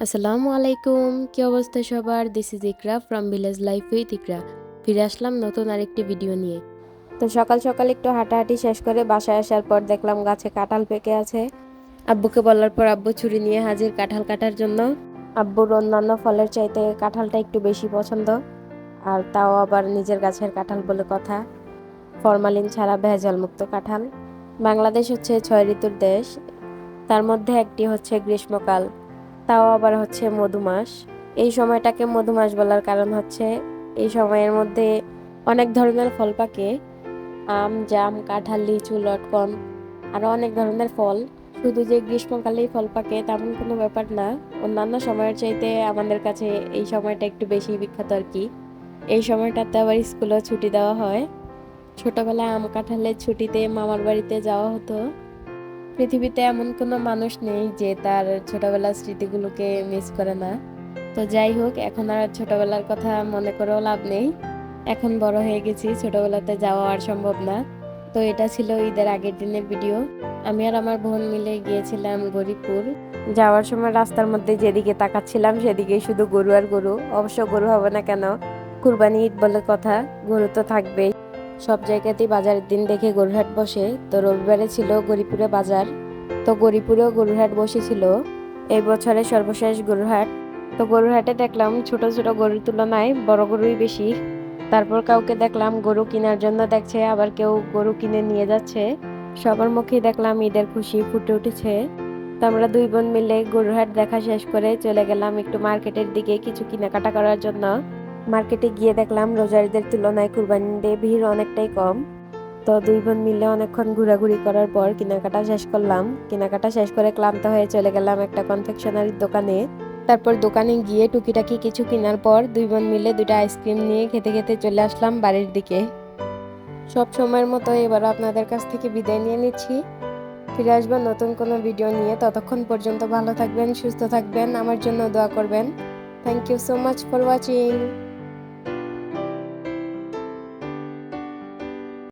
আসসালামু আলাইকুম, কি অবস্থা সবার? This is Iqra from village life with Iqra. ফিরে আসলাম নতুন আরেকটি ভিডিও নিয়ে। তো সকাল সকাল একটু হাঁটাহাঁটি শেষ করে বাসায় আসার পর দেখলাম গাছে কাঁঠাল পেকে আছে। আব্বুকে বলার পর আব্বু ছুরি নিয়ে হাজির কাঁঠাল কাটার জন্য। আব্বুর অন্যান্য ফলের চাইতে কাঁঠালটা একটু বেশি পছন্দ, আর তাও আবার নিজের গাছের কাঁঠাল বলে কথা। ফরমালিন ছাড়া ভেজাল মুক্ত কাঁঠাল। বাংলাদেশ হচ্ছে 6 ঋতুর দেশ, তার মধ্যে একটি হচ্ছে গ্রীষ্মকাল, তাও আবার হচ্ছে মধুমাস। এই সময়টাকে মধুমাস বলার কারণ হচ্ছে এই সময়ের মধ্যে অনেক ধরনের ফল পাকে। আম, জাম, কাঁঠাল, লিচু, লটকন, আরো অনেক ধরনের ফল। শুধু যে গ্রীষ্মকালেই ফল পাকে তেমন কোনো ব্যাপার না, অন্যান্য সময়ের চাইতে আমাদের কাছে এই সময়টা একটু বেশি বিখ্যাত আর কি। এই সময়টাতে আবার স্কুলেও ছুটি দেওয়া হয়। ছোটবেলায় আম কাঁঠালের ছুটিতে মামার বাড়িতে যাওয়া হতো। পৃথিবীতে এমন কোনো মানুষ নেই যে তার ছোটবেলার স্মৃতিগুলোকে মিস করে না। তো যাই হোক, এখন আর ছোটবেলার কথা মনে করেও লাভ নেই। এখন বড় হয়ে গেছি, ছোটবেলাতে যাওয়া আর সম্ভব না। তো এটা ছিল ঈদের আগের দিনের ভিডিও। আমি আর আমার বোন মিলে গিয়েছিলাম গরিপুর। যাওয়ার সময় রাস্তার মধ্যে যেদিকে তাকাচ্ছিলাম সেদিকে শুধু গরু আর গরু। অবশ্য গরু হবে না কেন, কুরবানি ঈদ বলে কথা, গরু তো থাকবেই। সব জায়গাতেই বাজারের দিন দেখে গরুর হাট বসে, তো রবিবারে ছিল গরিপুরে বাজার। তো গরিপুরেও গরুর হাট বসেছিল, এই বছরের সর্বশেষ গরুর হাট। তো গরুর হাটে দেখলাম ছোট ছোট গরুর তুলনায় বড় গরুই বেশি। তারপর কাউকে দেখলাম গরু কেনার জন্য দেখছে, আবার কেউ গরু কিনে নিয়ে যাচ্ছে। সবার মুখেই দেখলাম ঈদের খুশি ফুটে উঠেছে। তো আমরা দুই বোন মিলে গরুর হাট দেখা শেষ করে চলে গেলাম একটু মার্কেটের দিকে কিছু কেনাকাটা করার জন্য। মার্কেটে গিয়ে দেখলাম রোজার ঈদের তুলনায় কুরবানিতে ভিড় অনেকটাই কম। তো দুই বোন মিলে অনেকক্ষণ ঘোরাঘুরি করার পর কেনাকাটা শেষ করলাম। কেনাকাটা শেষ করে ক্লান্ত হয়ে চলে গেলাম একটা কনফেকশনারির দোকানে। তারপর দোকানে গিয়ে টুকিটাকি কিছু কেনার পর দুই বোন মিলে দুটো আইসক্রিম নিয়ে খেতে খেতে চলে আসলাম বাড়ির দিকে। সব সময়ের মতো এবারও আপনাদের কাছ থেকে বিদায় নিয়ে নিচ্ছি। ফিরে আসবো নতুন কোনো ভিডিও নিয়ে, ততক্ষণ পর্যন্ত ভালো থাকবেন, সুস্থ থাকবেন, আমার জন্য দোয়া করবেন। Thank you so much for watching.